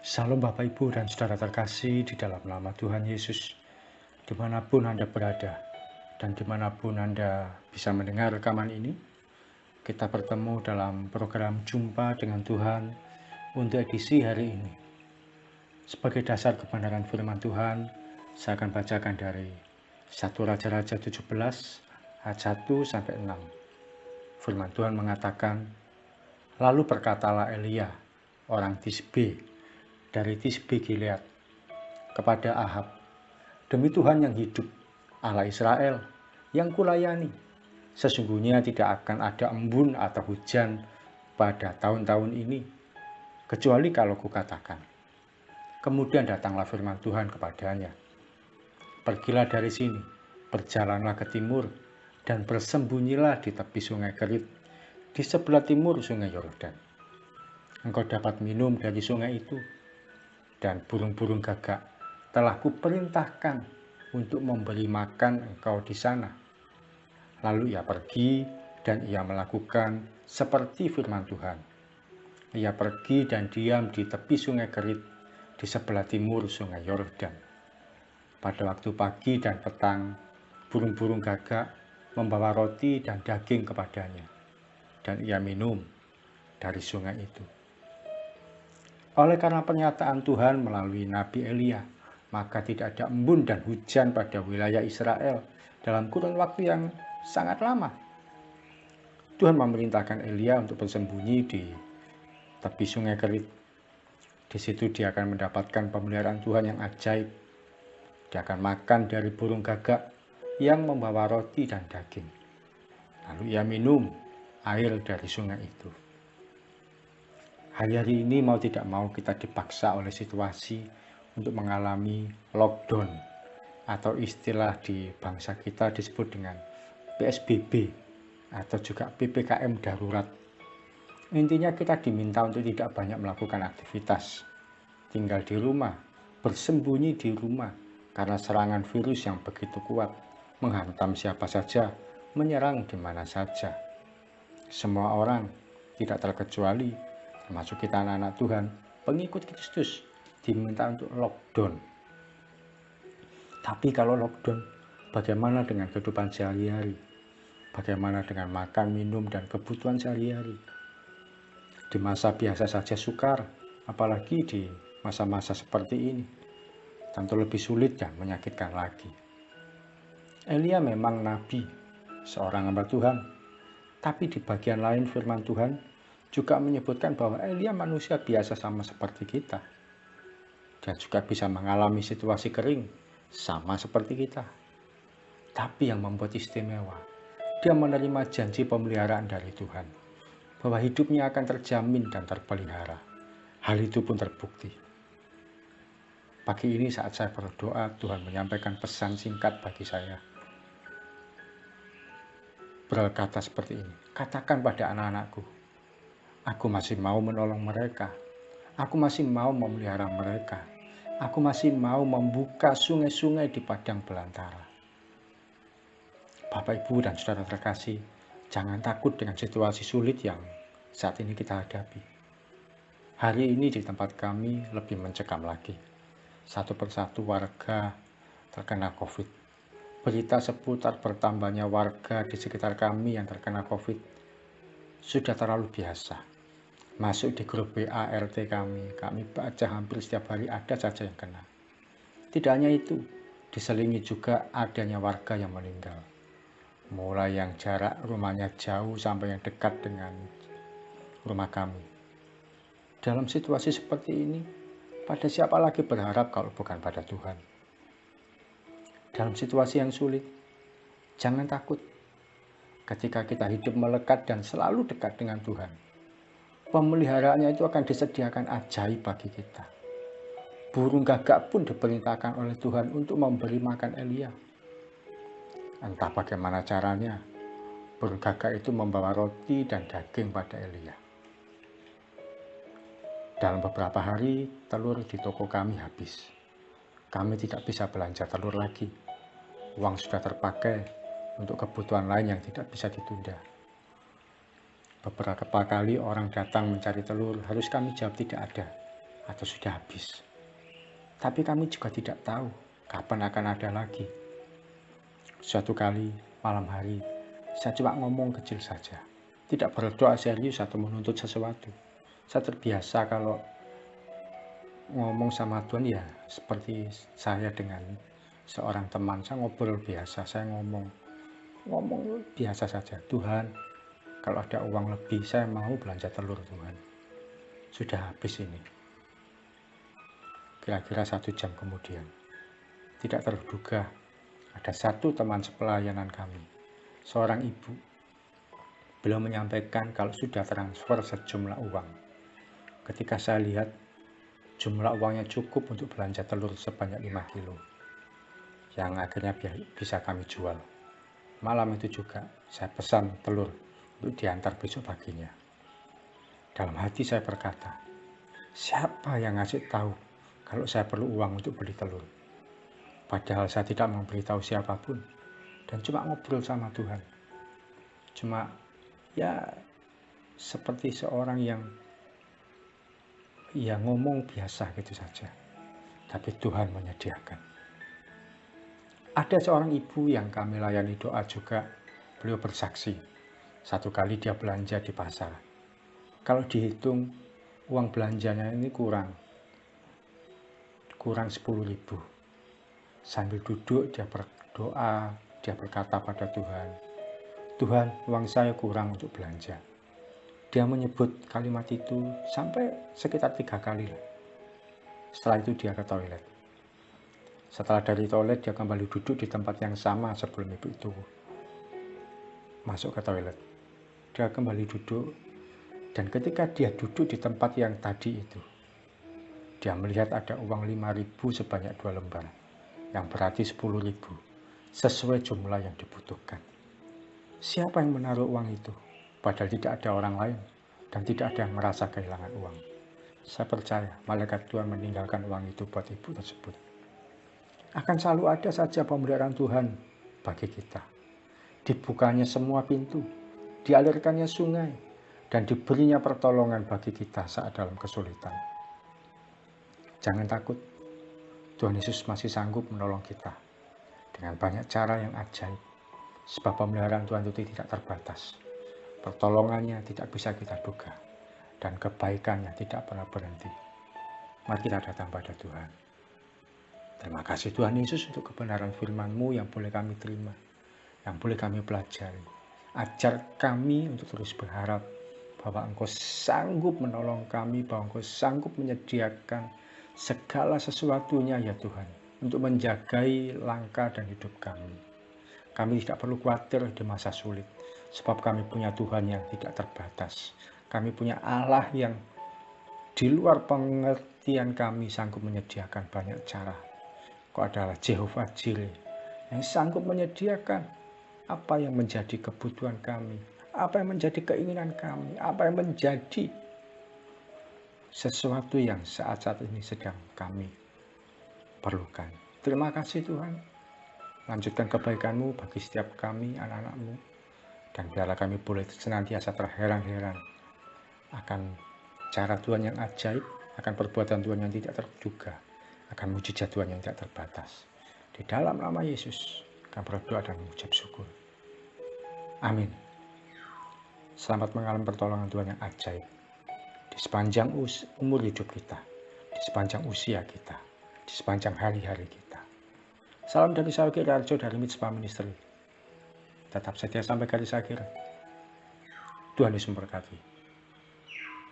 Salam Bapak Ibu dan Saudara terkasih di dalam nama Tuhan Yesus, dimanapun Anda berada dan dimanapun Anda bisa mendengar rekaman ini. Kita bertemu dalam program Jumpa dengan Tuhan untuk edisi hari ini. Sebagai dasar kebenaran firman Tuhan, saya akan bacakan dari 1 Raja-Raja 17 ayat 1-6. Firman Tuhan mengatakan, "Lalu berkatalah Elia, orang Tisbe, dari Tisbe Gilead, kepada Ahab, demi Tuhan yang hidup, Allah Israel, yang kulayani, sesungguhnya tidak akan ada embun atau hujan pada tahun-tahun ini, kecuali kalau kukatakan." Kemudian datanglah firman Tuhan kepadanya, "Pergilah dari sini, berjalanlah ke timur, dan bersembunyilah di tepi sungai Kerit, di sebelah timur sungai Yordan. Engkau dapat minum dari sungai itu, dan burung-burung gagak telah kuperintahkan untuk memberi makan engkau di sana." Lalu ia pergi dan ia melakukan seperti firman Tuhan. Ia pergi dan diam di tepi sungai Kerit di sebelah timur sungai Yordan. Pada waktu pagi dan petang, burung-burung gagak membawa roti dan daging kepadanya, dan ia minum dari sungai itu. Oleh karena pernyataan Tuhan melalui Nabi Elia, maka tidak ada embun dan hujan pada wilayah Israel dalam kurun waktu yang sangat lama. Tuhan memerintahkan Elia untuk bersembunyi di tepi sungai Kerit. Di situ dia akan mendapatkan pemeliharaan Tuhan yang ajaib. Dia akan makan dari burung gagak yang membawa roti dan daging. Lalu ia minum air dari sungai itu. Hari-hari ini mau tidak mau kita dipaksa oleh situasi untuk mengalami lockdown, atau istilah di bangsa kita disebut dengan PSBB atau juga PPKM darurat. Intinya kita diminta untuk tidak banyak melakukan aktivitas, tinggal di rumah, bersembunyi di rumah karena serangan virus yang begitu kuat menghantam siapa saja, menyerang di mana saja. Semua orang, tidak terkecuali, termasuk kita anak-anak Tuhan, pengikut Kristus, diminta untuk lockdown. Tapi kalau lockdown, bagaimana dengan kehidupan sehari-hari? Bagaimana dengan makan, minum, dan kebutuhan sehari-hari? Di masa biasa saja sukar, apalagi di masa-masa seperti ini, tentu lebih sulit dan menyakitkan lagi. Elia memang nabi, seorang hamba Tuhan, tapi di bagian lain firman Tuhan juga menyebutkan bahwa Elia manusia biasa sama seperti kita. Dia juga bisa mengalami situasi kering sama seperti kita. Tapi yang membuat istimewa, dia menerima janji pemeliharaan dari Tuhan, bahwa hidupnya akan terjamin dan terpelihara. Hal itu pun terbukti. Pagi ini saat saya berdoa, Tuhan menyampaikan pesan singkat bagi saya. Berkata seperti ini, "Katakan pada anak-anakku, aku masih mau menolong mereka. Aku masih mau memelihara mereka. Aku masih mau membuka sungai-sungai di padang belantara." Bapak, Ibu, dan Saudara terkasih, jangan takut dengan situasi sulit yang saat ini kita hadapi. Hari ini di tempat kami lebih mencekam lagi. Satu persatu warga terkena COVID. Berita seputar bertambahnya warga di sekitar kami yang terkena COVID sudah terlalu biasa. Masuk di grup WA RT kami baca hampir setiap hari ada saja yang kena. Tidak hanya itu, diselingi juga adanya warga yang meninggal. Mulai yang jarak rumahnya jauh sampai yang dekat dengan rumah kami. Dalam situasi seperti ini, pada siapa lagi berharap kalau bukan pada Tuhan? Dalam situasi yang sulit, jangan takut. Ketika kita hidup melekat dan selalu dekat dengan Tuhan, pemeliharaannya itu akan disediakan ajaib bagi kita. Burung gagak pun diperintahkan oleh Tuhan untuk memberi makan Elia. Entah bagaimana caranya, burung gagak itu membawa roti dan daging pada Elia. Dalam beberapa hari, telur di toko kami habis. Kami tidak bisa belanja telur lagi. Uang sudah terpakai untuk kebutuhan lain yang tidak bisa ditunda. Beberapa kali orang datang mencari telur, harus kami jawab tidak ada. atau sudah habis. Tapi kami juga tidak tahu kapan akan ada lagi. Suatu kali malam hari, saya cuma ngomong kecil saja. Tidak berdoa serius atau menuntut sesuatu. Saya terbiasa kalau ngomong sama Tuhan ya seperti saya dengan seorang teman. Saya ngobrol biasa, saya ngomong biasa saja. Tuhan, kalau ada uang lebih, saya mau belanja telur Tuhan. Sudah habis ini. Kira-kira 1 jam kemudian, tidak terduga ada satu teman sepelayanan kami, seorang ibu, beliau menyampaikan kalau sudah transfer sejumlah uang. Ketika saya lihat, jumlah uangnya cukup untuk belanja telur sebanyak 5 kilo, yang akhirnya bisa kami jual. Malam itu juga saya pesan telur untuk diantar besok paginya. Dalam hati saya berkata, siapa yang ngasih tahu kalau saya perlu uang untuk beli telur? Padahal saya tidak memberitahu siapapun dan cuma ngobrol sama Tuhan. Cuma ya seperti seorang yang ngomong biasa gitu saja. Tapi Tuhan menyediakan. Ada seorang ibu yang kami layani doa juga, beliau bersaksi. Satu kali dia belanja di pasar. Kalau dihitung uang belanjanya ini kurang 10.000. Sambil duduk dia berdoa, dia berkata pada Tuhan, Tuhan, uang saya kurang untuk belanja. Dia menyebut kalimat itu sampai sekitar 3 kali. Setelah itu dia ke toilet. Setelah dari toilet dia kembali duduk di tempat yang sama sebelum ibu itu masuk ke toilet. Dia kembali duduk, dan ketika dia duduk di tempat yang tadi itu, dia melihat ada uang 5.000 sebanyak 2 lembar, yang berarti 10.000, sesuai jumlah yang dibutuhkan. Siapa yang menaruh uang itu? Padahal tidak ada orang lain, dan tidak ada yang merasa kehilangan uang. Saya percaya malaikat Tuhan meninggalkan uang itu buat ibu tersebut. Akan selalu ada saja pemeliharaan Tuhan bagi kita. Dibukanya semua pintu, dialirkannya sungai, dan diberinya pertolongan bagi kita saat dalam kesulitan. Jangan takut, Tuhan Yesus masih sanggup menolong kita dengan banyak cara yang ajaib. Sebab pemeliharaan Tuhan itu tidak terbatas. Pertolongannya tidak bisa kita duga, dan kebaikannya tidak pernah berhenti. Mari kita datang pada Tuhan. Terima kasih Tuhan Yesus untuk kebenaran firman-Mu yang boleh kami terima, yang boleh kami pelajari. Ajar kami untuk terus berharap bahwa Engkau sanggup menolong kami, bahwa Engkau sanggup menyediakan segala sesuatunya ya Tuhan, untuk menjagai langkah dan hidup kami. Kami tidak perlu khawatir di masa sulit, sebab kami punya Tuhan yang tidak terbatas. Kami punya Allah yang di luar pengertian kami sanggup menyediakan banyak cara. Kau adalah Jehovah Jireh yang sanggup menyediakan apa yang menjadi kebutuhan kami, apa yang menjadi keinginan kami, apa yang menjadi sesuatu yang saat-saat ini sedang kami perlukan. Terima kasih Tuhan. Lanjutkan kebaikan-Mu bagi setiap kami, anak-anak-Mu. Dan biarlah kami boleh senantiasa terheran-heran akan cara Tuhan yang ajaib, akan perbuatan Tuhan yang tidak terduga, akan mujizat Tuhan yang tidak terbatas. Di dalam nama Yesus, kami berdoa dan mengucap syukur. Amin. Selamat mengalami pertolongan Tuhan yang ajaib di sepanjang umur hidup kita, di sepanjang usia kita, di sepanjang hari-hari kita. Salam dari saya Ogi Rarjo dari Mitzvah Ministry. Tetap setia sampai garis akhir. Tuhan Yesus memberkati.